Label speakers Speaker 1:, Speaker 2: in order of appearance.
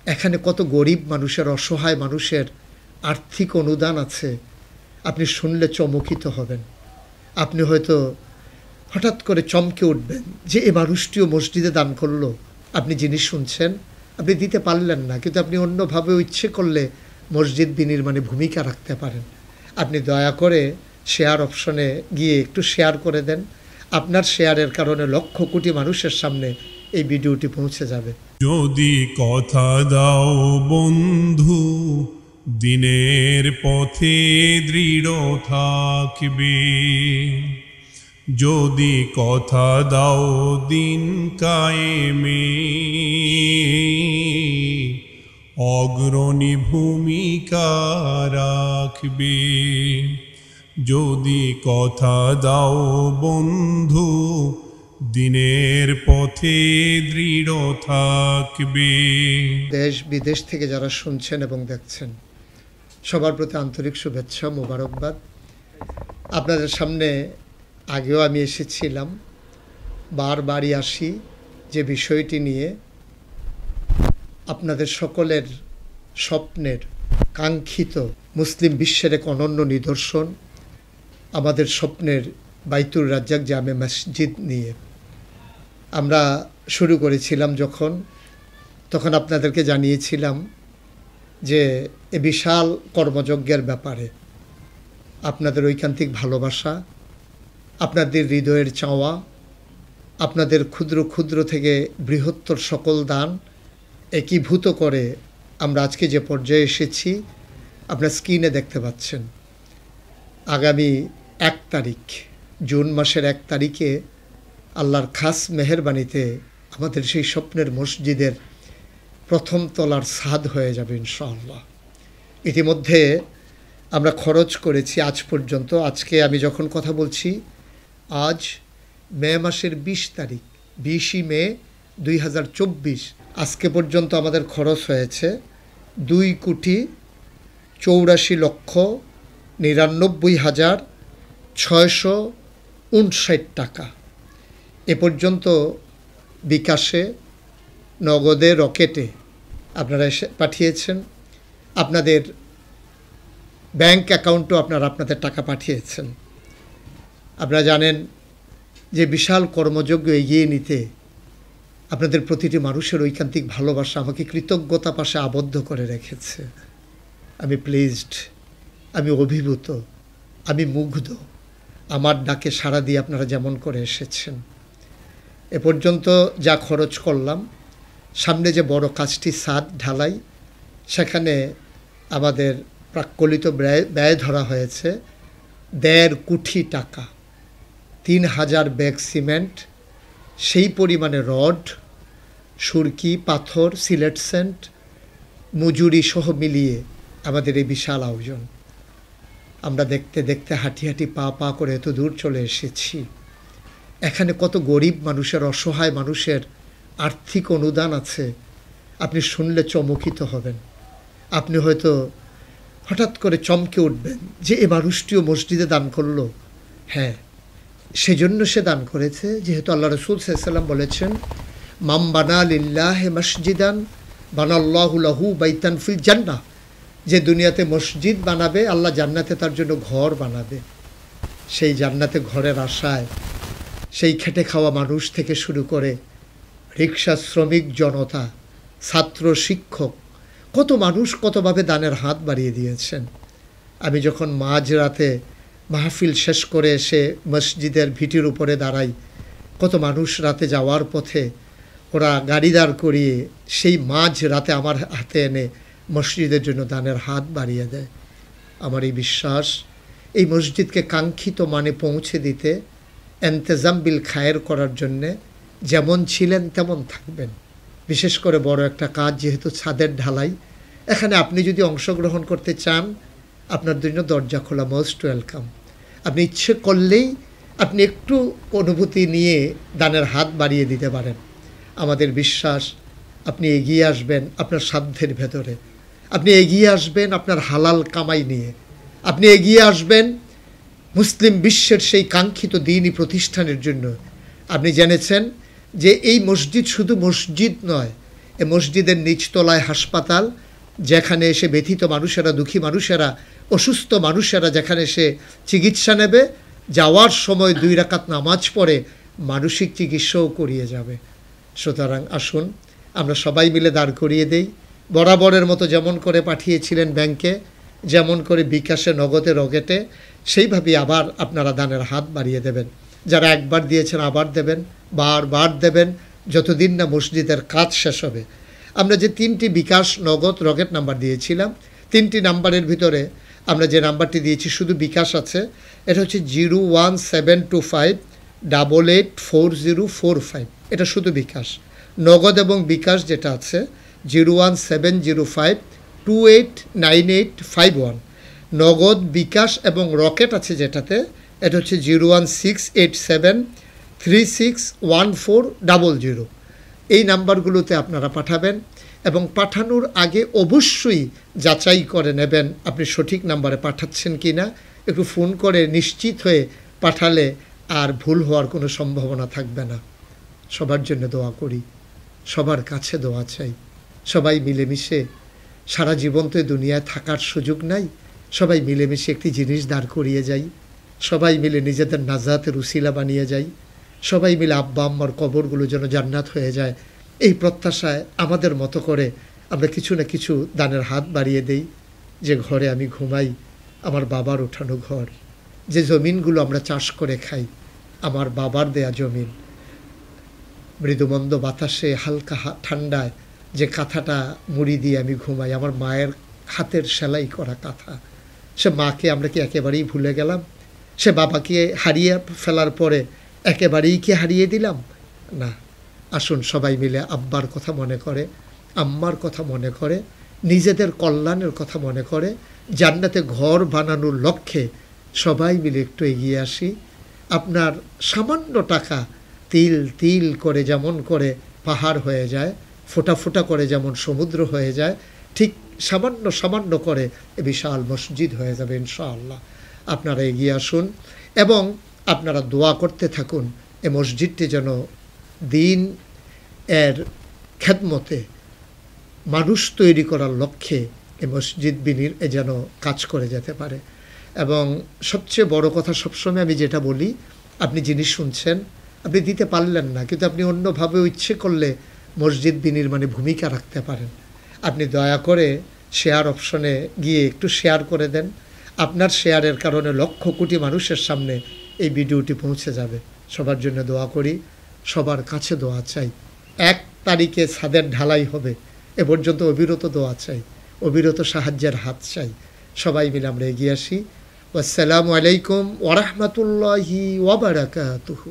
Speaker 1: এখানে কত গরিব মানুষের, অসহায় মানুষের আর্থিক অনুদান আছে, আপনি শুনলে চমকিত হবেন। আপনি হয়তো হঠাৎ করে চমকে উঠবেন যে এ মানুষটিও মসজিদে দান করলো। আপনি জিনিস শুনছেন, আপনি দিতে পারলেন না, কিন্তু আপনি অন্যভাবেও ইচ্ছে করলে মসজিদ বিনির্মাণে ভূমিকা রাখতে পারেন। আপনি দয়া করে শেয়ার অপশনে গিয়ে একটু শেয়ার করে দেন। আপনার শেয়ারের কারণে লক্ষ কোটি মানুষের সামনে এই ভিডিওটি পৌঁছে যাবে।
Speaker 2: যদি কথা দাও বন্ধু, দিনের পথে দৃঢ় থাকবে। যদি কথা দাও দিন কায়েমে, অগ্রণী ভূমিকা রাখবে। যদি কথা দাও বন্ধু, দিনের পথে দৃঢ় থাকবে।
Speaker 1: দেশ বিদেশ থেকে যারা শুনছেন এবং দেখছেন, সবার প্রতি আন্তরিক শুভেচ্ছা, মোবারকবাদ। আপনাদের সামনে আগেও আমি এসেছিলাম, বারবারই আসি যে বিষয়টি নিয়ে, আপনাদের সকলের স্বপ্নের কাঙ্ক্ষিত মুসলিম বিশ্বের এক অনন্য নিদর্শন, আমাদের স্বপ্নের বাইতুর রাজ্জাক জামে মসজিদ নিয়ে। আমরা শুরু করেছিলাম তখন আপনাদেরকে জানিয়েছিলাম যে এ বিশাল কর্মযজ্ঞের ব্যাপারে আপনাদের ঐকান্তিক ভালোবাসা, আপনাদের হৃদয়ের চাওয়া, আপনাদের ক্ষুদ্র ক্ষুদ্র থেকে বৃহত্তর সকল দান একীভূত করে আমরা আজকে যে পর্যায়ে এসেছি আপনার স্ক্রিনে দেখতে পাচ্ছেন। আগামী 1 তারিখ, জুন মাসের 1 তারিখে আল্লাহর খাস মেহেরবানিতে আমাদের সেই স্বপ্নের মসজিদের প্রথম তলার ছাদ হয়ে যাবে ইনশাআল্লাহ। ইতিমধ্যে আমরা খরচ করেছি আজ পর্যন্ত, আজকে আমি যখন কথা বলছি আজ মে মাসের 20 তারিখ, 20 মে 2024, আজকে পর্যন্ত আমাদের খরচ হয়েছে 2,84,99,659 টাকা। এ পর্যন্ত বিকাশে, নগদে, রকেটে আপনারা এসে পাঠিয়েছেন, আপনাদের ব্যাংক অ্যাকাউন্টও আপনাদের টাকা পাঠিয়েছেন। আপনারা জানেন যে বিশাল কর্মযজ্ঞ এগিয়ে নিতে আপনাদের প্রতিটি মানুষের ঐকান্তিক ভালোবাসা আমাকে কৃতজ্ঞতা পাশে আবদ্ধ করে রেখেছে। আমি প্লিজড, আমি অভিভূত, আমি মুগ্ধ। আমার ডাকে সাড়া দিয়ে আপনারা যেমন করে এসেছেন। এ পর্যন্ত যা খরচ করলাম, সামনে যে বড় কাজটি ছাদ ঢালাই, সেখানে আমাদের প্রাক্কলিত ব্যয় ধরা হয়েছে 1.5 কোটি টাকা, 3000 ব্যাগ সিমেন্ট, সেই পরিমাণে রড, সুরকি, পাথর, সিলেট সেন্ট, মজুরি সহ মিলিয়ে আমাদের এই বিশাল আয়োজন। আমরা দেখতে দেখতে হাঁটি হাঁটি পা পা করে এত দূর চলে এসেছি। এখানে কত গরিব মানুষের, অসহায় মানুষের আর্থিক অনুদান আছে, আপনি শুনলে চমকিত হবেন। আপনি হয়তো হঠাৎ করে চমকে উঠবেন যে এ মানুষটিও মসজিদে দান করলো। হ্যাঁ, সেজন্য সে দান করেছে যেহেতু আল্লাহ রাসূল সাল্লাল্লাহু আলাইহি ওয়াসাল্লাম বলেছেন, মাম বানা লিল্লাহি মসজিদান বানাল্লাহু লাহু বাইতান ফিল জান্নাহ। যে দুনিয়াতে মসজিদ বানাবে, আল্লাহ জান্নাতে তার জন্য ঘর বানাবে। সেই জান্নাতে ঘরের আশায় সেই খেটে খাওয়া মানুষ থেকে শুরু করে রিক্সা শ্রমিক জনতা, ছাত্র, শিক্ষক, কত মানুষ কতভাবে দানের হাত বাড়িয়ে দিয়েছেন। আমি যখন মাঝরাতে মাহফিল শেষ করে এসে মসজিদের ভিটির উপরে দাঁড়াই, কত মানুষ রাতে যাওয়ার পথে ওরা গাড়ি দাঁড় করিয়ে সেই মাঝ রাতে আমার হাতে এনে মসজিদের জন্য দানের হাত বাড়িয়ে দেয়। আমার এই বিশ্বাস, এই মসজিদকে কাঙ্ক্ষিত মানে পৌঁছে দিতে, এন্তেজাম বিল খায়ের করার জন্যে যেমন ছিলেন তেমন থাকবেন। বিশেষ করে বড় একটা কাজ যেহেতু ছাদের ঢালাই, এখানে আপনি যদি অংশগ্রহণ করতে চান, আপনার জন্য দরজা খোলা, মোস্ট ওয়েলকাম। আপনি ইচ্ছে করলেই আপনি একটু অনুভূতি নিয়ে দানের হাত বাড়িয়ে দিতে পারেন। আমাদের বিশ্বাস আপনি এগিয়ে আসবেন আপনার সাধ্যের ভেতরে, আপনি এগিয়ে আসবেন আপনার হালাল কামাই নিয়ে, আপনি এগিয়ে আসবেন মুসলিম বিশ্বের সেই কাঙ্ক্ষিত দ্বীনি প্রতিষ্ঠানের জন্য। আপনি জেনেছেন যে এই মসজিদ শুধু মসজিদ নয়, এ মসজিদের নিচতলায় হাসপাতাল, যেখানে এসে ব্যথিত মানুষেরা, দুঃখী মানুষেরা, অসুস্থ মানুষেরা যেখানে এসে চিকিৎসা নেবে, যাওয়ার সময় 2 রাকাত নামাজ পড়ে মানসিক চিকিৎসাও করিয়ে যাবে। সুতরাং আসুন আমরা সবাই মিলে দাঁড় করিয়ে দেই। বরাবরের মতো যেমন করে পাঠিয়েছিলেন ব্যাংকে, যেমন করে বিকাশে, নগদে, রকেটে, সেইভাবেই আবার আপনারা দানের হাত বাড়িয়ে দেবেন। যারা একবার দিয়েছেন আবার দেবেন, বারবার দেবেন, যতদিন না মসজিদের কাজ শেষ হবে। আমরা যে 3টি বিকাশ, নগদ, রকেট নাম্বার দিয়েছিলাম, 3টি নাম্বারের ভিতরে আমরা যে নাম্বারটি দিয়েছি শুধু বিকাশ আছে, এটা হচ্ছে 01725884045, এটা শুধু বিকাশ। নগদ এবং বিকাশ যেটা আছে 01705289851, নগদ, বিকাশ এবং রকেট আছে যেটাতে, এটা হচ্ছে 01687361400। এই নাম্বারগুলোতে আপনারা পাঠাবেন এবং পাঠানোর আগে অবশ্যই যাচাই করে নেবেন আপনি সঠিক নাম্বারে পাঠাচ্ছেন কি না। একটু ফোন করে নিশ্চিত হয়ে পাঠালে আর ভুল হওয়ার কোনো সম্ভাবনা থাকবে না। সবার জন্য দোয়া করি, সবার কাছে দোয়া চাই। সবাই মিলেমিশে, সারা জীবন তো দুনিয়ায় থাকার সুযোগ নাই, সবাই মিলেমিশে একটি জিনিস দাঁড় করিয়ে যাই, সবাই মিলে নিজেদের নাজাতের উসিলা বানিয়ে যাই, সবাই মিলে আব্বা আম্মার কবরগুলো যেন জান্নাত হয়ে যায়, এই প্রত্যাশায় আমাদের মতো করে আমরা কিছু না কিছু দানের হাত বাড়িয়ে দেই। যে ঘরে আমি ঘুমাই আমার বাবার ওঠানো ঘর, যে জমিনগুলো আমরা চাষ করে খাই আমার বাবার দেয়া জমিন, মৃদুমন্দ বাতাসে হালকা ঠান্ডায় যে কাঁথাটা মুড়ি দিয়ে আমি ঘুমাই আমার মায়ের হাতের সেলাই করা কাঁথা, সে মাকে আমরা কি একেবারেই ভুলে গেলাম? সে বাবাকে হারিয়ে ফেলার পরে একেবারেই কি হারিয়ে দিলাম? না, আসুন সবাই মিলে আব্বার কথা মনে করে, আম্মার কথা মনে করে, নিজেদের কল্যাণের কথা মনে করে, জান্নাতে ঘর বানানোর লক্ষ্যে সবাই মিলে একটু এগিয়ে আসি। আপনার সামান্য টাকা তিল তিল করে যেমন করে পাহাড় হয়ে যায়, ফোঁটা ফোঁটা করে যেমন সমুদ্র হয়ে যায়, ঠিক সামান্য সামান্য করে বিশাল মসজিদ হয়ে যাবে ইনশাআল্লাহ। আপনারা এগিয়ে আসুন এবং আপনারা দোয়া করতে থাকুন এ মসজিদটি যেন দিন এর খেদমতে মানুষ তৈরি করার লক্ষ্যে এ মসজিদ বিনির যেন কাজ করে যেতে পারে। এবং সবচেয়ে বড় কথা সবসময় আমি যেটা বলি, আপনি জিনিস শুনছেন, আপনি দিতে পারলেন না, কিন্তু আপনি অন্যভাবে ইচ্ছে করলে মসজিদ বিনির্মাণে ভূমিকা রাখতে পারেন। আপনি দয়া করে শেয়ার অপশনে গিয়ে একটু শেয়ার করে দেন। আপনার শেয়ারের কারণে লক্ষ কোটি মানুষের সামনে এই ভিডিওটি পৌঁছে যাবে। সবার জন্য দোয়া করি, সবার কাছে দোয়া চাই। 1 তারিখে ছাদের ঢালাই হবে, এ পর্যন্ত অবিরত দোয়া চাই, অবিরত সাহায্যের হাত চাই। সবাই মিলে আমরা এগিয়ে আসি। আসসালামু আলাইকুম ওয়া রাহমাতুল্লাহি ওয়া বারাকাতুহু।